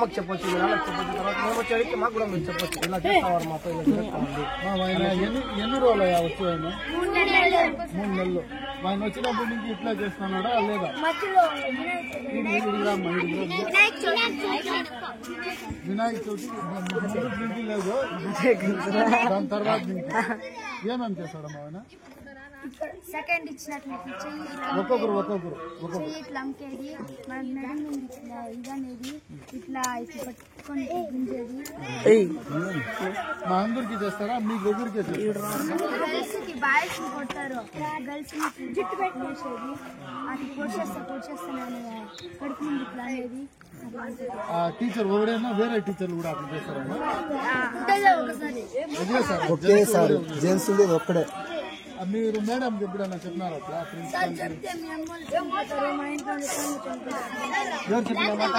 అమ్మకి చెప్పొచ్చు, మీ నాన్నకి చెప్పొచ్చు. తర్వాత మేము వచ్చి అడిగితే మాకు కూడా మీరు చెప్పొచ్చు, ఇలా చేస్తావారు మాతో, ఇలా చేస్తామండి. ఎన్ని రోజులు వచ్చి ఆయన? 3 నెలలు. ఆయన వచ్చినప్పటి నుంచి ఇట్లా చేస్తున్నాడా లేదా? వినాయక చవితి నుంచి లేదు, దాని తర్వాత నుంచి ఏమేమి చేస్తాడమ్మా ఆయన? సెకండ్ ఇచ్చినట్లు ఒక్కొక్కరు ఇట్లా అమ్మకేది, మన నడుము ఇట్లా ఇదనేది, ఇట్లా ఇట్లా పట్టుకొని గుంజేది. మా అందరికి చేస్తారా? మీకు ఎదురుకే చేస్తారా? గర్ల్స్ కి బాయ్స్ ని కొడతారు, గర్ల్స్ ని జుట్టు పెట్టేసేది, అది పొడిచేస్తానని కడుపు నుండి ఇట్లా అనేది. టీచర్ ఒకడైనా వేరే టీచర్లు కూడా అట్లా చేస్తారమ్మా? ఒకేసారి జెంట్స్ ఒక్కడే. మీరు మేడం ఎప్పుడైనా చెప్పినారా అట్లా? ఎవరు చెప్పినామాట?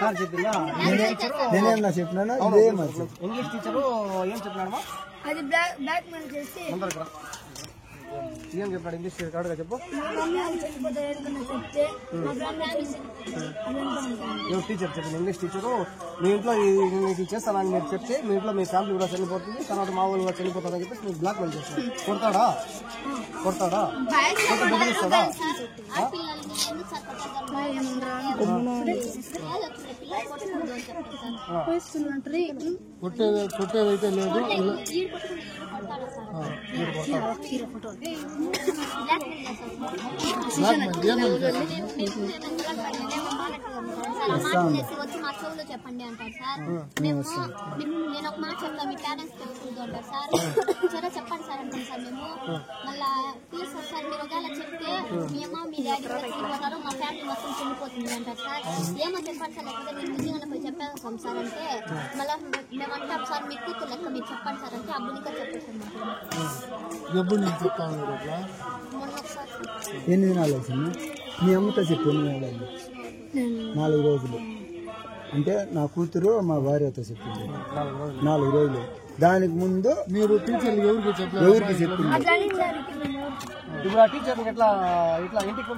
సార్ చెప్పిందా? నేనేమన్నా చెప్పినా? ఇదే మరి ఇంగ్లీష్ టీచరు ఏం చెప్పినాడమ్మా? అది బ్లాక్ మెయిల్ చేసి ఏం చెప్పాడు ఇంగ్లీష్ టీచర్? చెప్పు. ఎవరు టీచర్ చెప్పింది? ఇంగ్లీష్ టీచరు మీ ఇంట్లో ఇది చేస్తానని మీరు చెప్తే మీ ఇంట్లో మీ ఫ్యామిలీ కూడా చనిపోతుంది, తర్వాత మా ఊళ్ళు కూడా చనిపోతుందని చెప్పేసి మీకు బ్లాక్ మెయిల్ చేస్తాడు. కొడతాడా? బెదిరిస్తాడా? కొట్టేదైతే లేదు. వచ్చి మా చెవులో చెప్పండి అంటారు సార్. నేను ఒక మాట చెప్తాను, మీ పేరెంట్స్ తెలుసుకుంటూ అంటారు సార్. సరే చెప్పండి సార్ అంటాం సార్. మేము మళ్ళా ప్లీజ్ సార్ మీరు ఒకవేళ చెప్తే మీ అమ్మ మీ డాడీ చనిపోతారు, మా ఫ్యామిలీ మొత్తం చనిపోతుంది అంటారు సార్. ఏమో చెప్పండి సార్, లేకపోతే నేను నిజంగానే పోయి చెప్పేస్తాం సార్ అంటే మళ్ళీ మేమంటాం సార్ మీ కూతురు లెక్క మీరు చెప్పండి సార్ అంటే అబ్బునిగా చెప్పేస్తాం. ఎన్ని దినాలు వచ్చింది? మీ అమ్మతో చెప్పి 8 నెలలు, 4 రోజులు. అంటే నా కూతురు మా భార్యతో చెప్పింది 4 రోజులు. దానికి ముందు మీరు టీచర్లు ఎవరికి చెప్పింది? ఇప్పుడు ఆ టీచర్ ఇట్లా ఇంటికి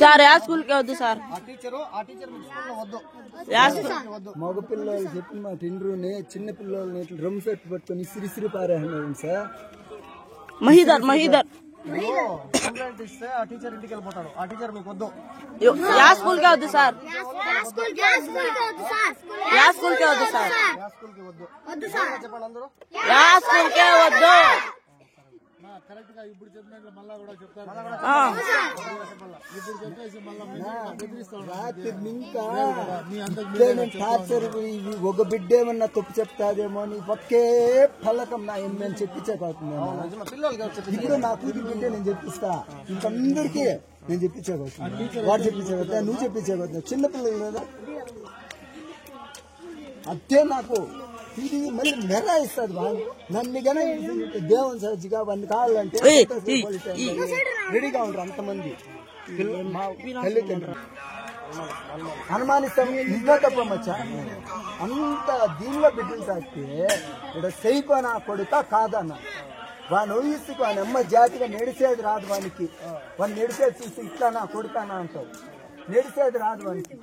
సార్ స్కూల్ కి వద్దు సార్. ఆ టీచర్ వద్దు. మగపిల్లలు చెప్పిన మాట ఇండ్రుని, చిన్న పిల్లల్ని ఇట్లా డ్రమ్ సెట్ పట్టుకొని సిరిసిరి పారేస్తున్నాడు సార్. మహిదర్ కంప్లైంట్ ఇస్తే ఆ టీచర్ ఇంటికి వెళ్ళిపోతాడు. ఆ టీచర్ మీకు వద్దు. స్కూల్ కే వద్దు సార్. స్కూల్ కే వద్దు సార్. చెప్పండి అందరూ. స్కూల్ కే వద్దు. కరెక్ట్ గా ఇప్పుడు చెప్పినట్లు మళ్ళా కూడా చెప్తారు. ఇప్పుడు చెప్పేసి టార్చర్ ఒక బిడ్డ ఏమన్నా తప్పు చెప్తాదేమో అని ఒకే ఫలకం నా నేను చెప్పించకపోతుంది. ఇప్పుడు నా కూతురు బిడ్డ నేను చెప్పిస్తా, ఇంకందరికీ నేను చెప్పించకపోతున్నా. వాడు చెప్పించకపోతే నువ్వు చెప్పించకపోతున్నా, చిన్నపిల్లలు కదా. అదే నాకు ఇది మళ్ళీ మెరాయిస్తుంది. నన్ను కానీ దేవుని సజ్జిగా వాడిని కావాలంటే రెడీగా ఉంటారు అంతమంది తల్లిదండ్రులు. అనుమానిస్తాం ఇంకా తప్పమచ్చా. అంత దీనిలో బిడ్డలు తాకితే ఇక్కడ సైకోనా కొడుక కాదన్న వాని ఊహిస్తుకు వాని అమ్మ జాతిగా నడిచేది రాదు వానికి. వాడిని నడిచేది చూసి ఇట్లా నా కొడుకానా అంటావు, నడిచేది రాదు వానికి.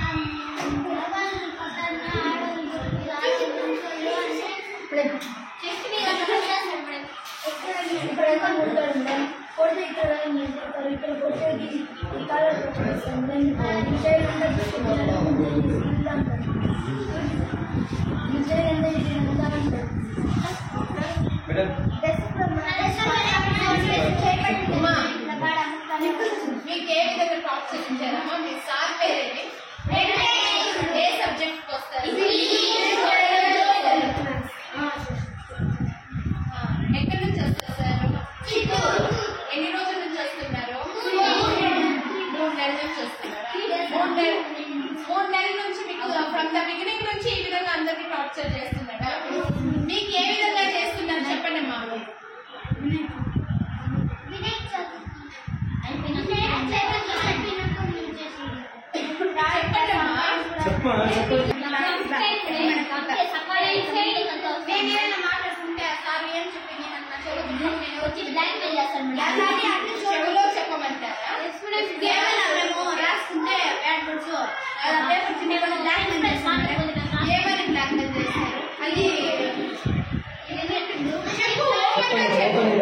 మీకు ఏ విధంగా టార్చర్ ఇచ్చారమ్మా? మీ సార్ పేరేంటి? ఏ సబ్జెక్ట్ వస్తారు? ఎక్కడి నుంచి వస్తారు సార్? ఎన్ని రోజుల నుంచి వస్తున్నారు? 3 నెలల నుంచి వస్తున్నారు. 3 నెలల నుంచి మీకు ఫ్రమ్ ద బిగినింగ్ నుంచి ఈ విధంగా అందరినీ టార్చర్ చేస్తున్నారా? మీకు ఏ విధంగా చేస్తున్నారు చెప్పండి అమ్మా. మాట్లాడుకుంటే సార్ ఏం చెప్పింది చెవులో చెప్పమంటారా? రాసుకుంటే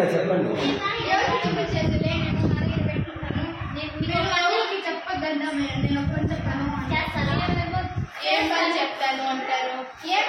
చెప్పండి. ఏం పని చెప్తాను అంటారు. ఏం